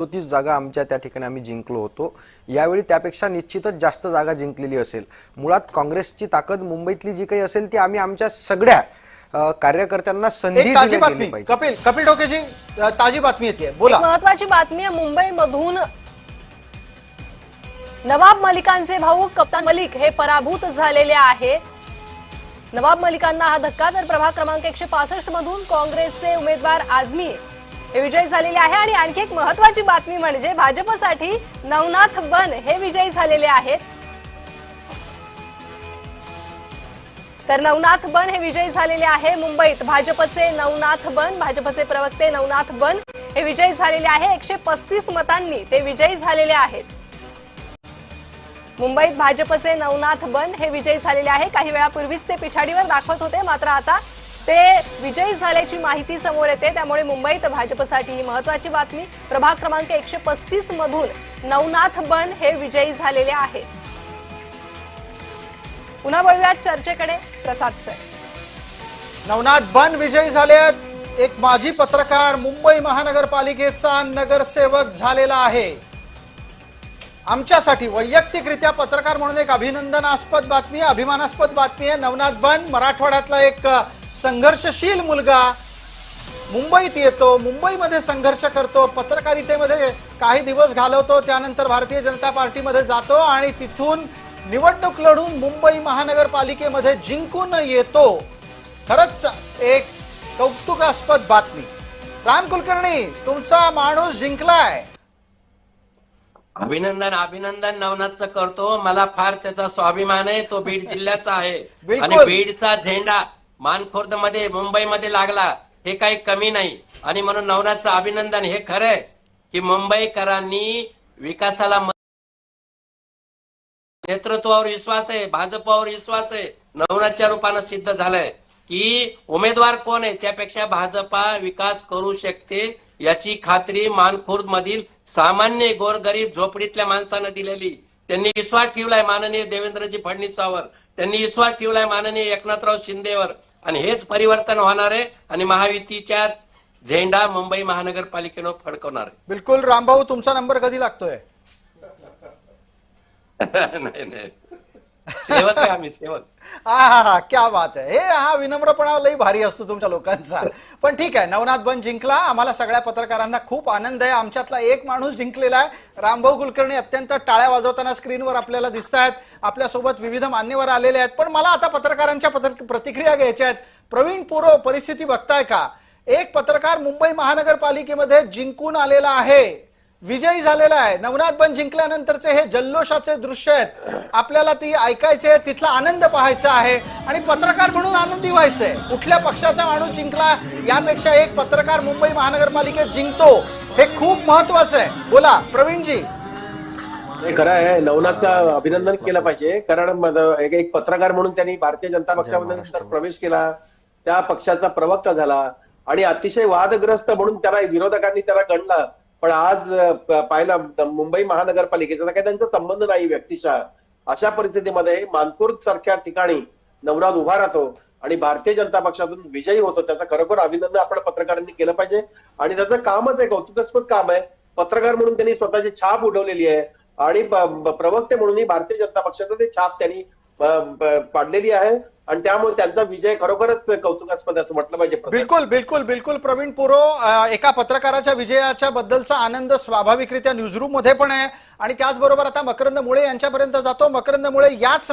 37 जागा आमच्या त्या ठिकाणी आम्ही जिंकलो होतो। यावेळी त्यापेक्षा निश्चितच जास्त जागा जिंकलेली असेल। मुळात काँग्रेसची ताकद मुंबईतली जी काही असेल ती आम्ही आमच्या सगळ्या कार्यकर्त्यांना संधी दिली पाहिजे। कपिल ढोकेजी, ताजी बातमी येते, बोला। महत्त्वाची बातमी आहे, मुंबईमधून नवाब मलिकांचे भाऊ कप्तान मलिक हे पराभूत झालेले आहेत। नवाब मलिकांना हा धक्का। तर प्रभाग क्रमांक 165 मधून काँग्रेसचे उमेदवार आझमी हे विजयी झालेले आहे। आणि आणखी एक महत्त्वाची बातमी म्हणजे भाजपसाठी नवनाथ बन हे विजयी झालेले आहेत। तर नवनाथ बन हे विजयी झालेले आहे। मुंबईत भाजपचे नवनाथ बन, भाजपचे प्रवक्ते नवनाथ बन हे विजयी झालेले आहे। 135 मतांनी ते विजयी झालेले आहेत। मुंबईत भाजपचे नवनाथ बन हे विजयी झालेले आहे। काही वेळापूर्वीच ते पिछाडीवर दाखवत होते, मात्र आता ते विजयी झाल्याची माहिती समोर येते। त्यामुळे मुंबईत भाजपसाठी ही महत्त्वाची बातमी। प्रभाग क्रमांक 135 मधून नवनाथ बन हे विजयी झालेले आहेत। पुन्हा वळूयात चर्चेकडे। प्रसाद सर, नवनाथ बन विजयी झाले आहेत। एक माजी पत्रकार मुंबई महानगरपालिकेचा नगरसेवक झालेला आहे। आमच्यासाठी वैयक्तिकरित्या पत्रकार म्हणून एक अभिनंदनास्पद बातमी, अभिमानास्पद बातमी आहे। नवनाथ बन मराठवाड्यातला एक संघर्षशील मुलगा मुंबईत येतो, मुंबईमध्ये संघर्ष करतो, पत्रकारितेमध्ये काही दिवस घालवतो, त्यानंतर भारतीय जनता पार्टीमध्ये जातो आणि तिथून निवडणूक लढून मुंबई महानगरपालिकेमध्ये जिंकून येतो। खरंच एक कौतुकास्पद बातमी। राम कुलकर्णी, तुमचा माणूस जिंकलाय। अभिनंदन अभिनंदन नवनाथचं करतो। मला फार त्याचा स्वाभिमान आहे। तो बीड जिल्ह्याचा आहे आणि बीडचा झेंडा मानखुर्द मध्ये मुंबईमध्ये लागला हे काही कमी नाही। आणि म्हणून नवनाथचं अभिनंदन। हे खरंय की मुंबईकरांनी विकासाला नेतृत्वावर विश्वास आहे, भाजपावर विश्वास आहे। नवनाथच्या रूपानं सिद्ध झालंय की उमेदवार कोण आहे त्यापेक्षा भाजपा विकास करू शकते याची खात्री मानखुर्द मधील सामान्य गोरगरीब झोपडीतल्या माणसानं दिलेली। त्यांनी विश्वास ठेवलाय माननीय देवेंद्रजी फडणवीसावर, त्यांनी विश्वास ठेवलाय माननीय एकनाथराव शिंदेवर आणि हेच परिवर्तन होणार आहे आणि महायुतीच्या झेंडा मुंबई महानगरपालिकेनं फडकवणार आहे। बिलकुल। रामभाऊ, तुमचा नंबर कधी लागतोय? नाही नाही, सेवक आहे आम्ही, सेवक। हा, क्या बात आहे। हा विनम्रपणा लई भारी असतो तुमच्या लोकांचा। पण ठीक आहे, नवनाथ बन जिंकला। आम्हाला सगळ्या पत्रकारांना खूप आनंद आहे। आमच्यातला एक माणूस जिंकलेला आहे। रामभाऊ कुलकर्णी अत्यंत टाळ्या वाजवताना स्क्रीनवर आपल्याला दिसत आहेत। आपल्यासोबत विविध मान्यवर आलेले आहेत। पण मला आता पत्रकारांच्या प्रतिक्रिया घ्यायच्या आहेत। प्रवीण पुरो, परिस्थिती बघताय का? एक पत्रकार मुंबई महानगरपालिकेमध्ये जिंकून आलेला आहे, विजयी झालेला आहे। नवनाथ बन जिंकल्यानंतरचे हे जल्लोषाचे दृश्य आहेत, आपल्याला ती ऐकायचे, तिथला आनंद पाहायचा आहे आणि पत्रकार म्हणून आनंदी व्हायचंय। कुठल्या पक्षाचा माणूस जिंकला यापेक्षा एक पत्रकार मुंबई महानगरपालिकेत जिंकतो हे खूप महत्वाचं आहे। बोला प्रवीणजी। हे खरं आहे, नवनाथचं अभिनंदन केलं पाहिजे। कारण एक पत्रकार म्हणून त्यांनी भारतीय जनता पक्षामध्ये प्रवेश केला, त्या पक्षाचा प्रवक्ता झाला आणि अतिशय वादग्रस्त म्हणून त्याला विरोधकांनी त्याला गणलं। पण आज पाहिलं मुंबई महानगरपालिकेचा काही त्यांचा संबंध नाही व्यक्तिशः। अशा परिस्थितीमध्ये मानखुर्द सारख्या ठिकाणी नवनाथ उभा राहतो आणि भारतीय जनता पक्षातून विजयी होतो। त्याचं खरोखर अभिनंदन आपण पत्रकारांनी केलं पाहिजे आणि त्याचं कामच आहे, कौतुकास्पद काम आहे। पत्रकार म्हणून त्यांनी स्वतःची छाप उडवलेली आहे आणि प्रवक्ते म्हणूनही भारतीय जनता पक्षाचं ते छाप त्यांनी पाडलेली आहे आणि त्यामुळे त्यांचा विजय खरोखरच कौतुकास्पद असं म्हटलं पाहिजे। बिलकुल बिलकुल बिलकुल प्रवीण पुरो, एका पत्रकाराच्या विजयाच्या बद्दलचा आनंद स्वाभाविकरित्या न्यूजरूम मध्ये पण आहे आणि त्याचबरोबर आता मकरंद मुळे यांच्यापर्यंत जातो। मकरंद मुळे याच